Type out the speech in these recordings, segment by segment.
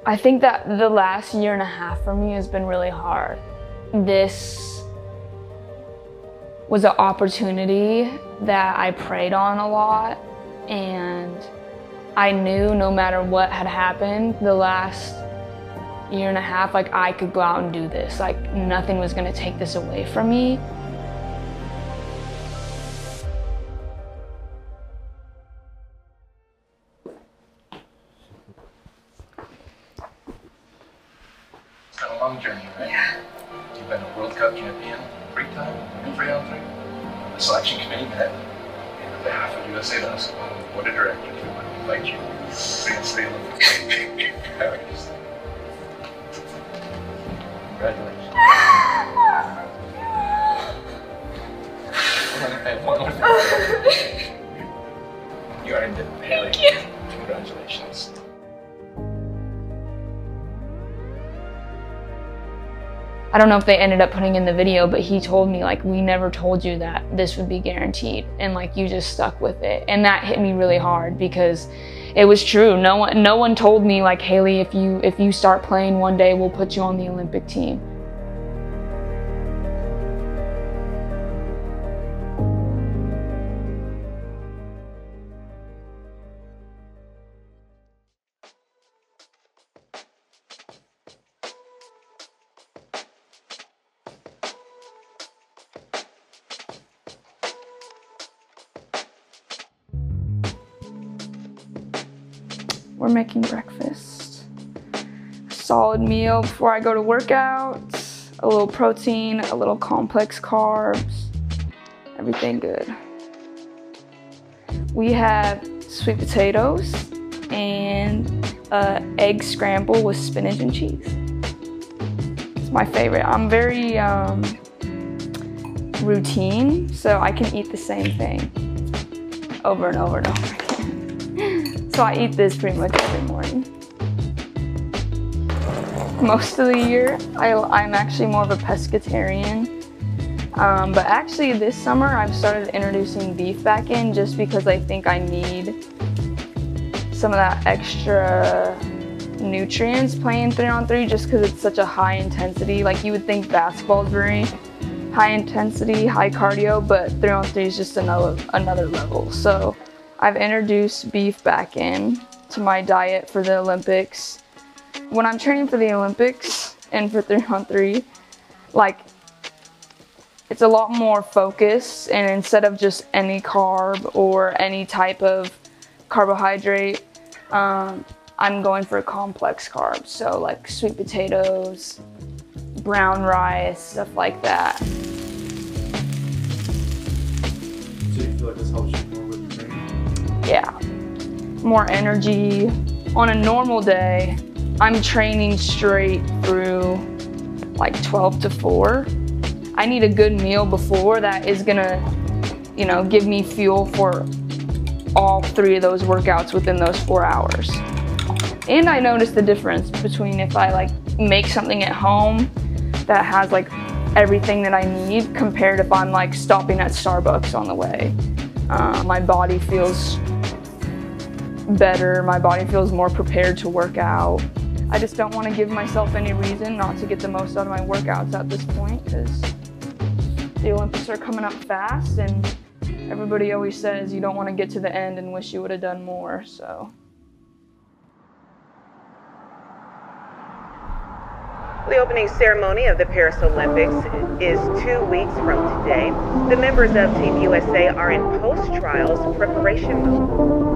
I think that the last year and a half for me has been really hard. This was an opportunity that I prayed on a lot, and I knew no matter what had happened the last year and a half, like I could go out and do this. Like nothing was gonna take this away from me. It's been a long journey, right? Yeah. You've been a World Cup champion, 3 times, 3-on-3. The selection committee met, and on behalf of USA Basketball and the board of directors, we want to invite you to the Olympics. Congratulations. And one more thing. You earned it, Haley. Thank you. Congratulations. I don't know if they ended up putting in the video, but he told me, like, we never told you that this would be guaranteed, and like you just stuck with it. And that hit me really hard because it was true. No one told me, like, Haley, if you start playing one day, we'll put you on the Olympic team. We're making breakfast. A solid meal before I go to workout. A little protein, a little complex carbs. Everything good. We have sweet potatoes and egg scramble with spinach and cheese. It's my favorite. I'm very routine, so I can eat the same thing over and over and over again. So I eat this pretty much every morning. Most of the year, I'm actually more of a pescatarian. But actually this summer, I've started introducing beef back in just because I think I need some of that extra nutrients playing 3-on-3 just because it's such a high intensity. Like you would think basketball is very high intensity, high cardio, but 3-on-3 is just another level. So I've introduced beef back in to my diet for the Olympics. When I'm training for the Olympics and for 3-on-3, like it's a lot more focused, and instead of just any carb or any type of carbohydrate, I'm going for complex carbs. So like sweet potatoes, brown rice, stuff like that. So you feel like this helps you more with the training? Yeah, more energy. On a normal day, I'm training straight through like 12 to 4. I need a good meal before that is gonna, you know, give me fuel for all 3 of those workouts within those 4 hours. And I noticed the difference between if I like make something at home that has like everything that I need compared if I'm like stopping at Starbucks on the way. My body feels better, my body feels more prepared to work out. I just don't want to give myself any reason not to get the most out of my workouts at this point because the Olympics are coming up fast and everybody always says you don't want to get to the end and wish you would have done more, so. The opening ceremony of the Paris Olympics is 2 weeks from today. The members of Team USA are in post-trials preparation mode.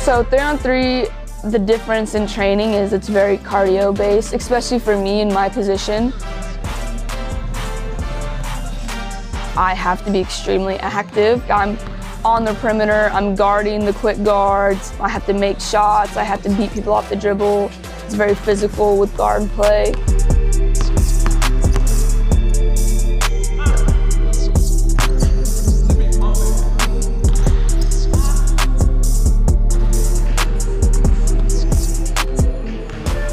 So 3-on-3, the difference in training is it's very cardio based, especially for me in my position. I have to be extremely active. I'm on the perimeter, I'm guarding the quick guards, I have to make shots, I have to beat people off the dribble. It's very physical with guard play.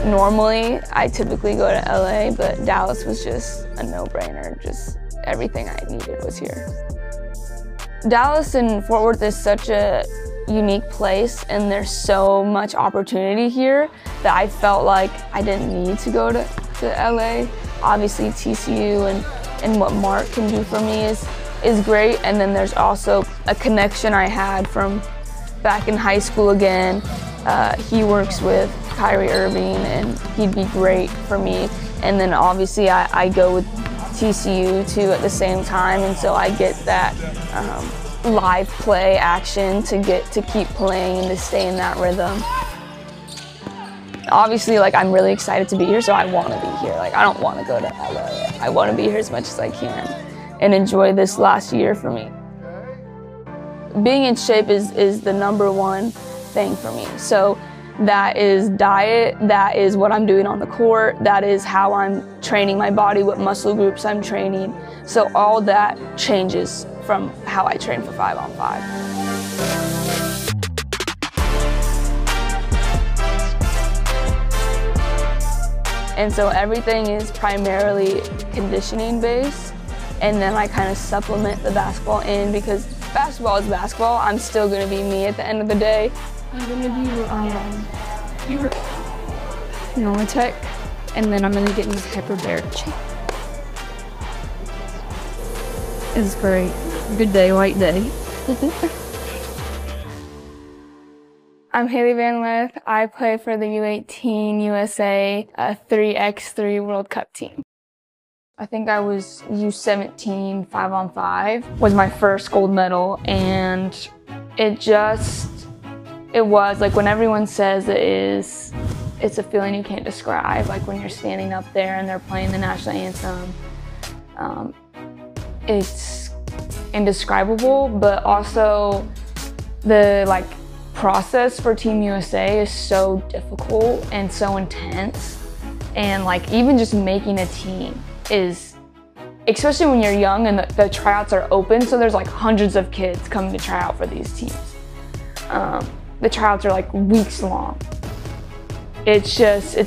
Normally, I typically go to LA, but Dallas was just a no-brainer. Just everything I needed was here. Dallas and Fort Worth is such a unique place, and there's so much opportunity here that I felt like I didn't need to go to LA. Obviously, TCU and what Mark can do for me is great, and then there's also a connection I had from back in high school again. He works with Kyrie Irving, and he'd be great for me. And then obviously I go with TCU too at the same time, and so I get that live play action to keep playing and to stay in that rhythm. Obviously, like, I'm really excited to be here, so I want to be here. Like, I don't want to go to LA. I want to be here as much as I can and enjoy this last year for me. Being in shape is the #1 thing for me. So that is diet, that is what I'm doing on the court, that is how I'm training my body, what muscle groups I'm training. So all that changes from how I train for 5-on-5. And so everything is primarily conditioning based, and then I kind of supplement the basketball in, because basketball is basketball. I'm still going to be me at the end of the day. I'm going to be Normatec, and then I'm going to get into hyperbaric. It's great. Good day, white day. I'm Haley Van Lith. I play for the U18 USA 3x3 World Cup team. I think I was U17 5-on-5 was my first gold medal, and it was like when everyone says it's a feeling you can't describe, like when you're standing up there and they're playing the national anthem. It's indescribable, but also the process for Team USA is so difficult and so intense, and even just making a team is, especially when you're young and the tryouts are open, so there's hundreds of kids coming to try out for these teams. The tryouts are weeks long. It's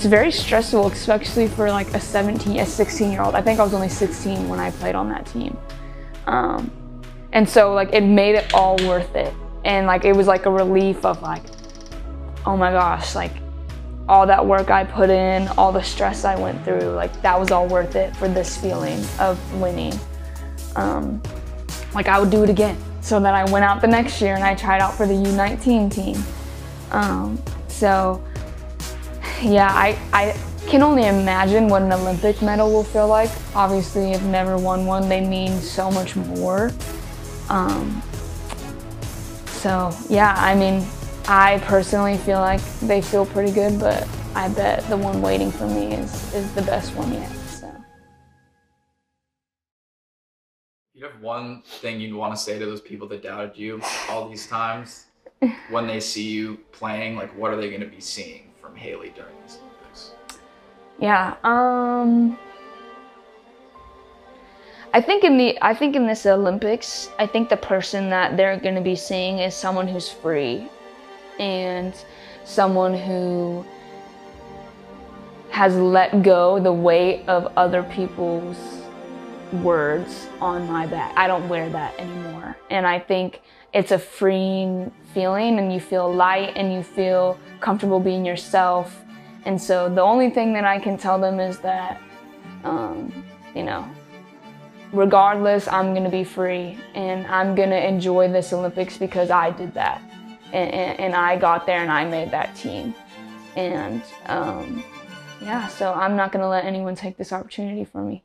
very stressful, especially for a 16-year-old. I think I was only 16 when I played on that team. And so it made it all worth it. And it was a relief of oh my gosh, all that work I put in, all the stress I went through, that was all worth it for this feeling of winning. I would do it again. So then I went out the next year and I tried out for the U19 team. So yeah, I can only imagine what an Olympic medal will feel like. Obviously, I've never won one. They mean so much more. So yeah, I mean, I personally feel like they feel pretty good, but I bet the one waiting for me is the best one yet, so. You have one thing you'd want to say to those people that doubted you all these times? When they see you playing, what are they going to be seeing from Haley during these Olympics? Yeah, I think in this Olympics, I think the person that they're going to be seeing is someone who's free, and someone who has let go the weight of other people's words on my back. I don't wear that anymore. And I think it's a freeing feeling, and you feel light and you feel comfortable being yourself. And so the only thing that I can tell them is that, you know, regardless, I'm gonna be free, and I'm gonna enjoy this Olympics because I did that. And I got there and I made that team. And yeah, so I'm not gonna let anyone take this opportunity from me.